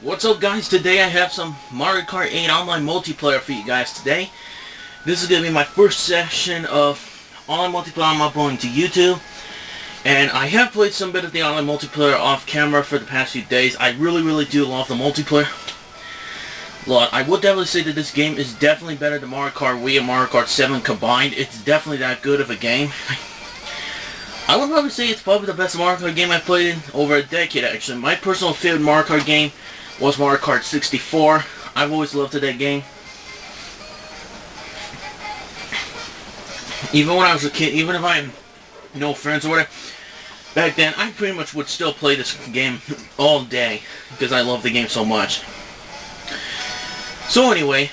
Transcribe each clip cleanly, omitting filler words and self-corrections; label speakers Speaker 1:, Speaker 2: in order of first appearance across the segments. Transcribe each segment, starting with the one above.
Speaker 1: What's up, guys? Today I have some Mario Kart 8 online multiplayer for you guys today. This is going to be my first session of online multiplayer I'm uploading to YouTube. And I have played some bit of the online multiplayer off camera for the past few days. I really do love the multiplayer. I would definitely say that this game is definitely better than Mario Kart Wii and Mario Kart 7 combined. It's definitely that good of a game. I would probably say it's probably the best Mario Kart game I've played in over a decade, actually. My personal favorite Mario Kart game was Mario Kart 64. I've always loved that game. Even when I was a kid, even if I had no friends or whatever, back then I pretty much would still play this game all day because I love the game so much. So anyway,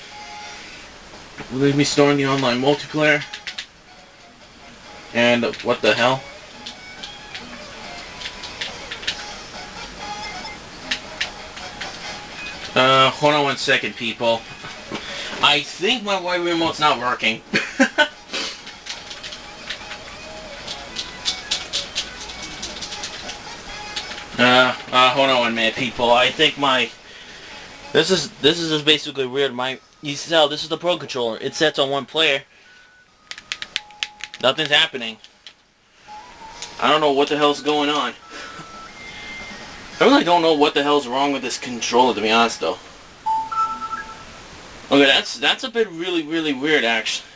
Speaker 1: we're going to be starting the online multiplayer. And what the hell? Hold on one second, people. I think my Wii remote's not working. Hold on one minute, people. I think my... This is just basically weird. You can tell this is the Pro Controller. It sets on one player. Nothing's happening. I don't know what the hell's going on. I really don't know what the hell's wrong with this controller, to be honest, though. Okay, that's a bit really weird, actually.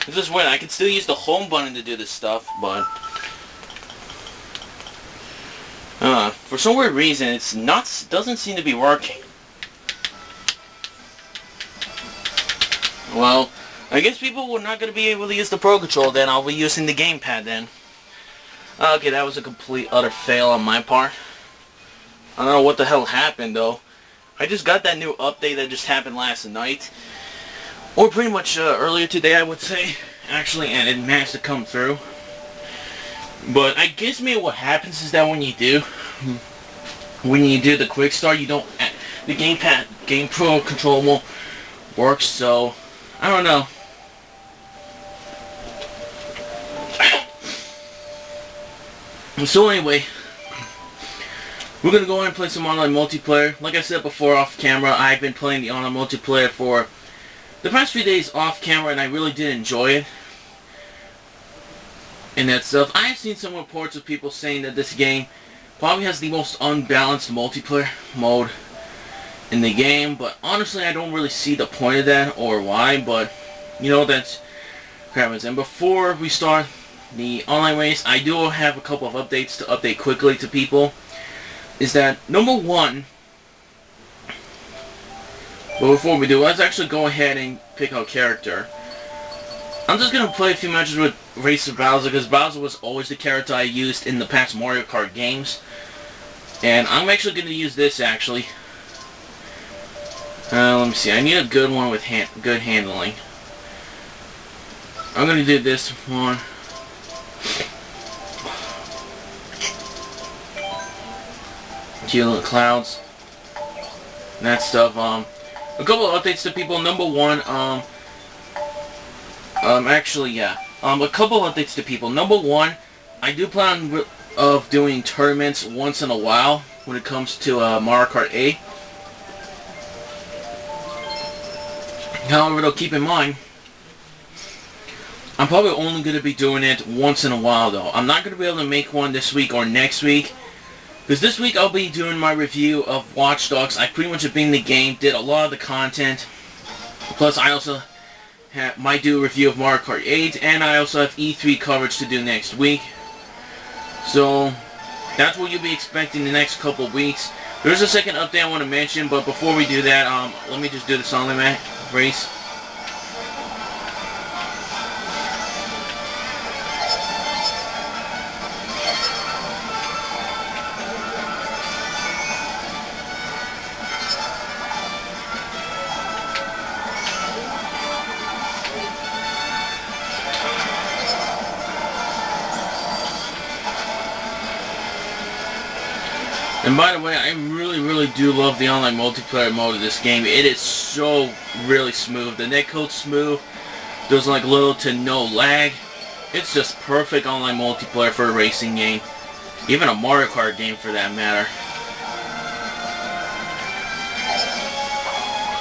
Speaker 1: It's just weird. I can still use the home button to do this stuff, but for some weird reason, doesn't seem to be working. Well, I guess people were not going to be able to use the Pro Controller, then I'll be using the gamepad then. Okay, that was a complete utter fail on my part. I don't know what the hell happened, though. I just got that new update that just happened last night. Or pretty much earlier today, I would say, actually, and it managed to come through. But I guess maybe what happens is that when you do the quick start, you don't, the Game Pro controller won't work, so I don't know. So anyway, we're going to go ahead and play some online multiplayer. Like I said before off camera, I've been playing the online multiplayer for the past few days off camera, and I really did enjoy it. And that stuff. I've seen some reports of people saying that this game probably has the most unbalanced multiplayer mode in the game, but honestly I don't really see the point of that or why, but you know, that's happens. And before we start the online race, I do have a couple of updates to update quickly to people. Is that number one, but before we do, let's actually go ahead and pick our character. I'm just going to play a few matches with Racer Bowser because Bowser was always the character I used in the past Mario Kart games. And I'm actually going to use this actually. Let me see, I need a good one with good handling. I'm going to do this one. Kill the clouds. And that stuff. A couple of updates to people. Number one, actually, yeah. A couple of updates to people. Number one, I do plan of doing tournaments once in a while when it comes to Mario Kart 8. However, though, keep in mind, I'm probably only going to be doing it once in a while, though. I'm not going to be able to make one this week or next week. Because this week I'll be doing my review of Watch Dogs. I pretty much have been in the game, did a lot of the content. Plus, I also might do a review of Mario Kart 8, and I also have E3 coverage to do next week. So, that's what you'll be expecting the next couple of weeks. There's a second update I want to mention, but before we do that, let me just do this online race. And by the way, I really do love the online multiplayer mode of this game. It is so really smooth. The netcode's smooth. There's like little to no lag. It's just perfect online multiplayer for a racing game. Even a Mario Kart game for that matter.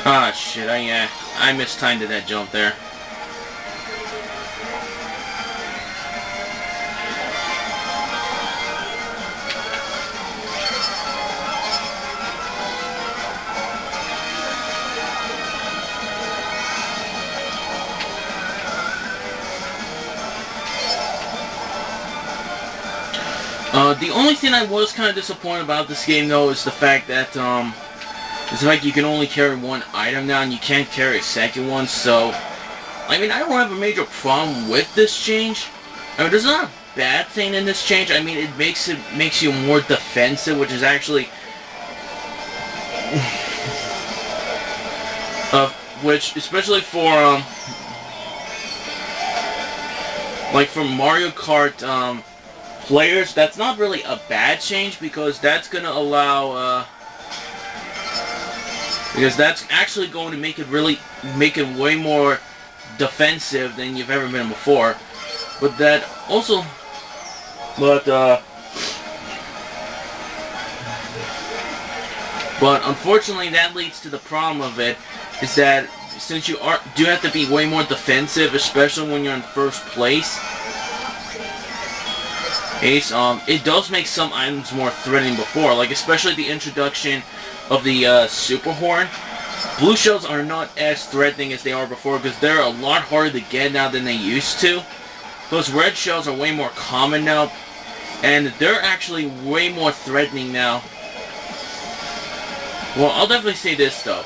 Speaker 1: Ah, shit, I mistimed that jump there. The only thing I was kind of disappointed about this game, though, is the fact that, you can only carry one item now, and you can't carry a second one, so, I mean, I don't have a major problem with this change. I mean, there's not a bad thing in this change. I mean, it makes you more defensive, which is actually, which, especially for, like, for Mario Kart, players, that's not really a bad change, because that's going to allow, because that's actually going to make it way more defensive than you've ever been before. But that also, but unfortunately that leads to the problem of it, is that since you do have to be way more defensive, especially when you're in first place, it does make some items more threatening before, like especially the introduction of the Super Horn. Blue shells are not as threatening as they are before, because they're a lot harder to get now than they used to. Those red shells are way more common now, and they're actually way more threatening now. Well, I'll definitely say this though.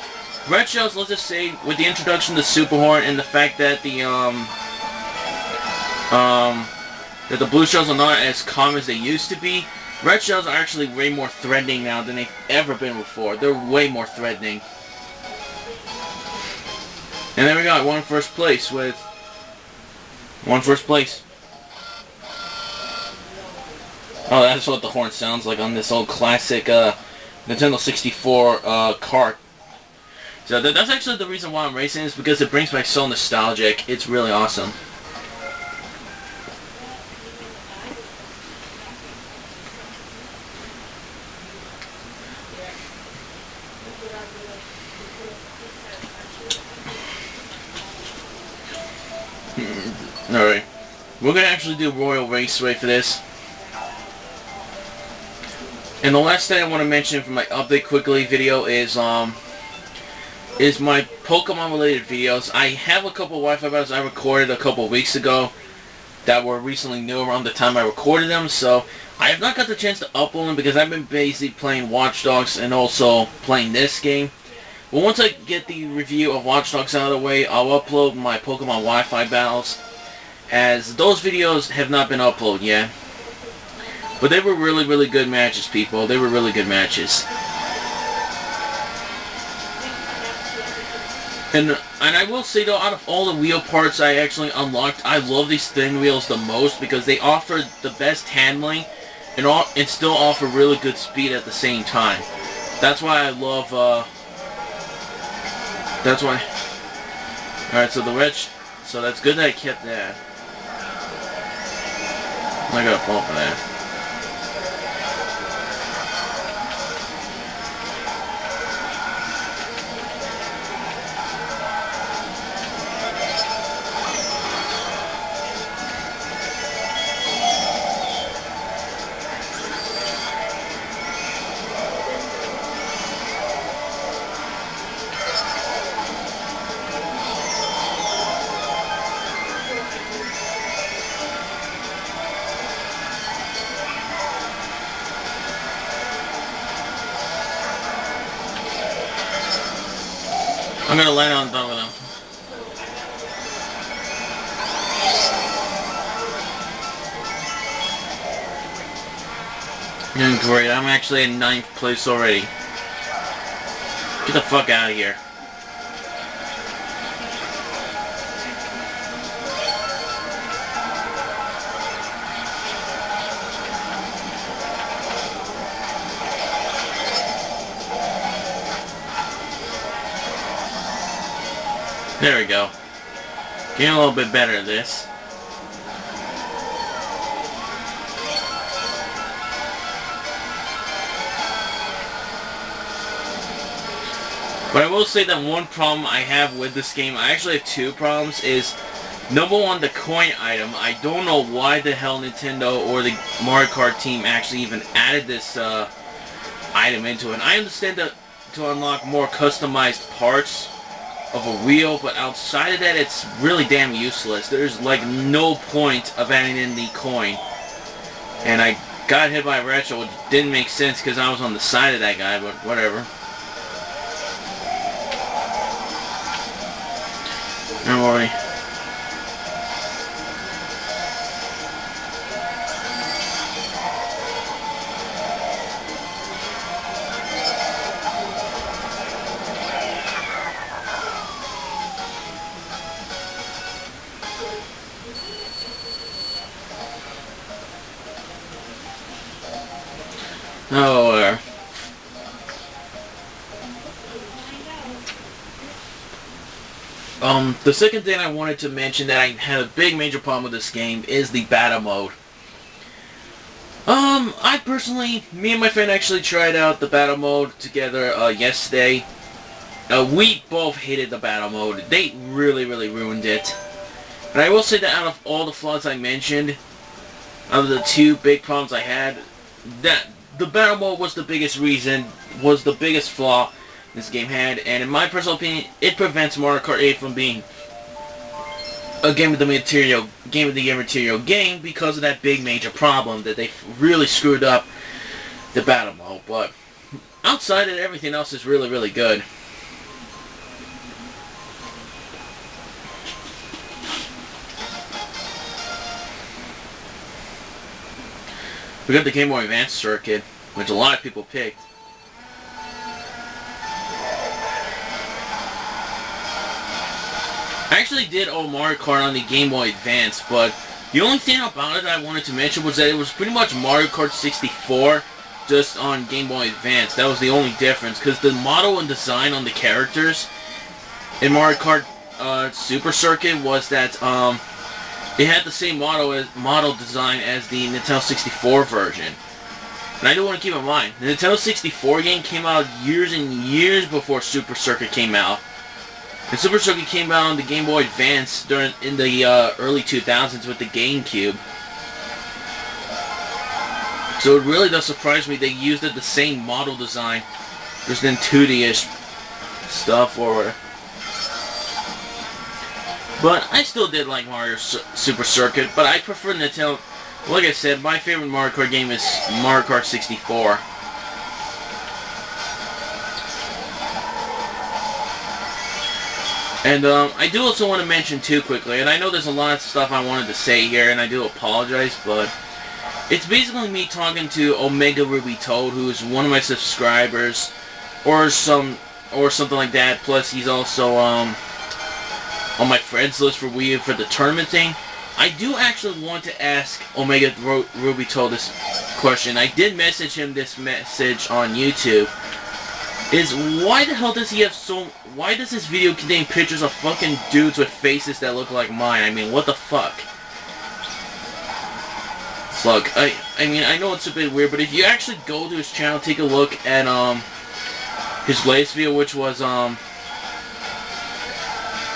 Speaker 1: Red shells, let's just say, with the introduction of the Super Horn and the fact that that the blue shells are not as common as they used to be, red shells are actually way more threatening now than they've ever been before. They're way more threatening. And there we go, I won first place with... first place. Oh, that's what the horn sounds like on this old classic Nintendo 64 Kart. So that's actually the reason why I'm racing, is because it brings back so nostalgic. It's really awesome. Alright, we're going to actually do Royal Raceway for this. And the last thing I want to mention for my update quickly video is my Pokemon related videos. I have a couple Wi-Fi battles I recorded a couple weeks ago that were recently new around the time I recorded them, so I have not got the chance to upload them because I've been busy playing Watch Dogs and also playing this game. But once I get the review of Watch Dogs out of the way, I'll upload my Pokemon Wi-Fi battles, as those videos have not been uploaded yet. But they were really, really good matches, people. They were really good matches. And I will say though, out of all the wheel parts I actually unlocked, I love these thin wheels the most because they offer the best handling and still offer really good speed at the same time. That's why I love, that's why... Alright, so the red... So that's good that I kept that. I got a bump for that. I'm gonna land on top of them. Doing great. I'm actually in 9th place already. Get the fuck out of here. There we go. Getting a little bit better at this. But I will say that one problem I have with this game, I actually have two problems, is number one, the coin item. I don't know why the hell Nintendo or the Mario Kart team actually even added this item into it. I understand that to unlock more customized parts of a wheel, but outside of that, it's really damn useless. There's like no point of adding in the coin. And I got hit by a retro, which didn't make sense because I was on the side of that guy, but whatever. Don't worry. Oh, whatever. The second thing I wanted to mention that I had a big major problem with this game is the battle mode. I personally, me and my friend actually tried out the battle mode together, yesterday. We both hated the battle mode. They really, really ruined it. And I will say that out of all the flaws I mentioned, out of the two big problems I had, that the battle mode was the biggest reason, was the biggest flaw this game had, and in my personal opinion, it prevents Mario Kart 8 from being a game of the year material game because of that big major problem that they really screwed up the battle mode. But outside of it, everything else is really, really good. We got the Game Boy Advance circuit, which a lot of people picked. I actually did own Mario Kart on the Game Boy Advance, but the only thing about it I wanted to mention was that it was pretty much Mario Kart 64 just on Game Boy Advance. That was the only difference, because the model and design on the characters in Mario Kart Super Circuit was that it had the same model design as the Nintendo 64 version. And I do want to keep in mind, the Nintendo 64 game came out years and years before Super Circuit came out. And Super Circuit came out on the Game Boy Advance in the early 2000s with the GameCube. So it really does surprise me they used the same model design, just in 2D-ish stuff or. But I still did like Mario Super Circuit, but I prefer Nintendo. Like I said, my favorite Mario Kart game is Mario Kart 64. And I do also want to mention too quickly, and I know there's a lot of stuff I wanted to say here, and I do apologize, but it's basically me talking to Omega Ruby Toad, who is one of my subscribers, or something like that. Plus, he's also on my friends list for Wii U for the tournament thing. I do actually want to ask Omega Ruby Toad this question. I did message him this message on YouTube. Is why the hell does he have why does this video contain pictures of fucking dudes with faces that look like mine? I mean, what the fuck? Look, I mean, I know it's a bit weird, but if you actually go to his channel, take a look at his latest video, which was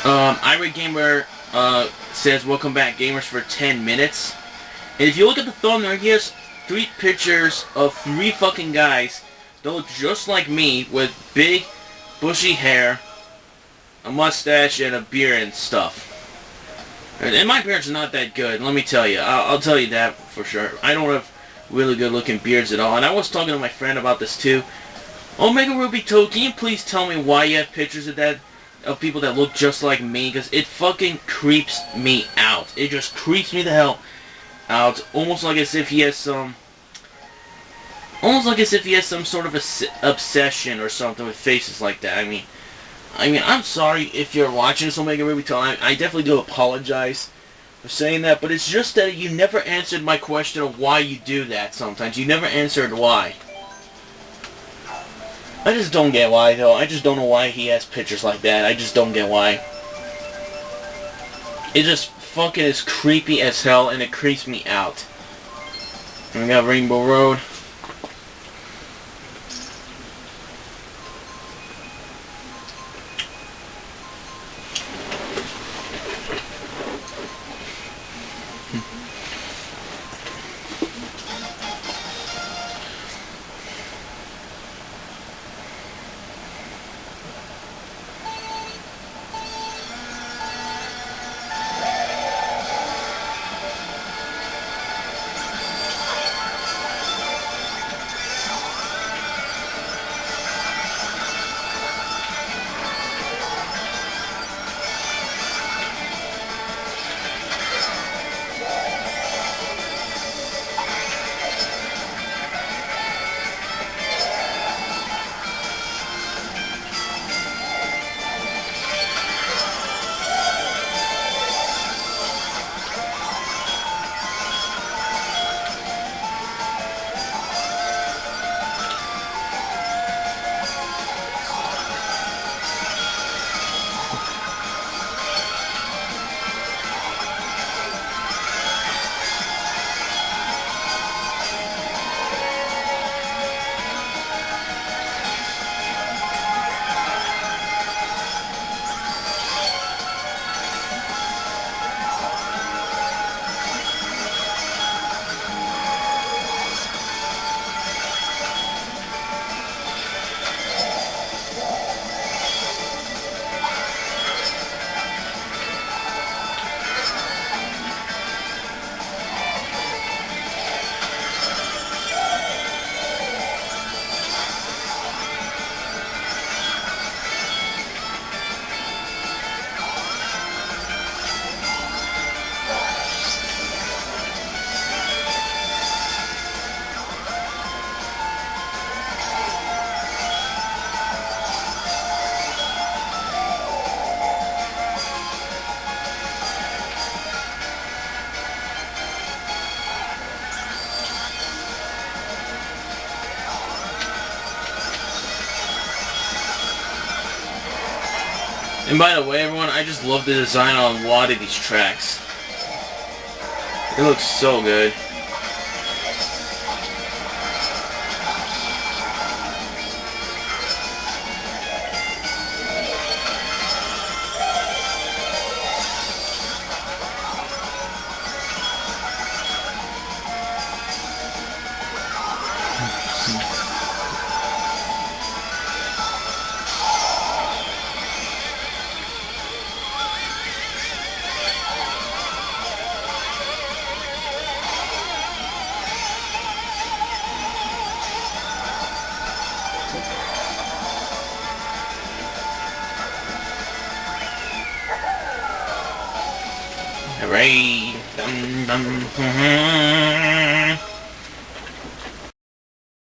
Speaker 1: Irate Gamer says welcome back gamers for 10 minutes. And if you look at the thumbnail, he has 3 pictures of 3 fucking guys that look just like me with big, bushy hair, a mustache, and a beard and stuff. And my beard's not that good, let me tell you. I'll tell you that for sure. I don't have really good looking beards at all. And I was talking to my friend about this too. Omega Ruby Toad, can you please tell me why you have pictures of people that look just like me? Because it fucking creeps me out. It just creeps me the hell out. Almost like as if he has some sort of obsession or something with faces like that. I mean, I'm sorry if you're watching this, Omega Ruby Toad. I definitely do apologize for saying that, but it's just that you never answered my question of why you do that sometimes. You never answered why. I just don't get why, though. I just don't know why he has pictures like that. I just don't get why. It just fucking is creepy as hell, and it creeps me out. And we got Rainbow Road. And by the way, everyone, I just love the design on a lot of these tracks. It looks so good. Hooray! Dum, dum,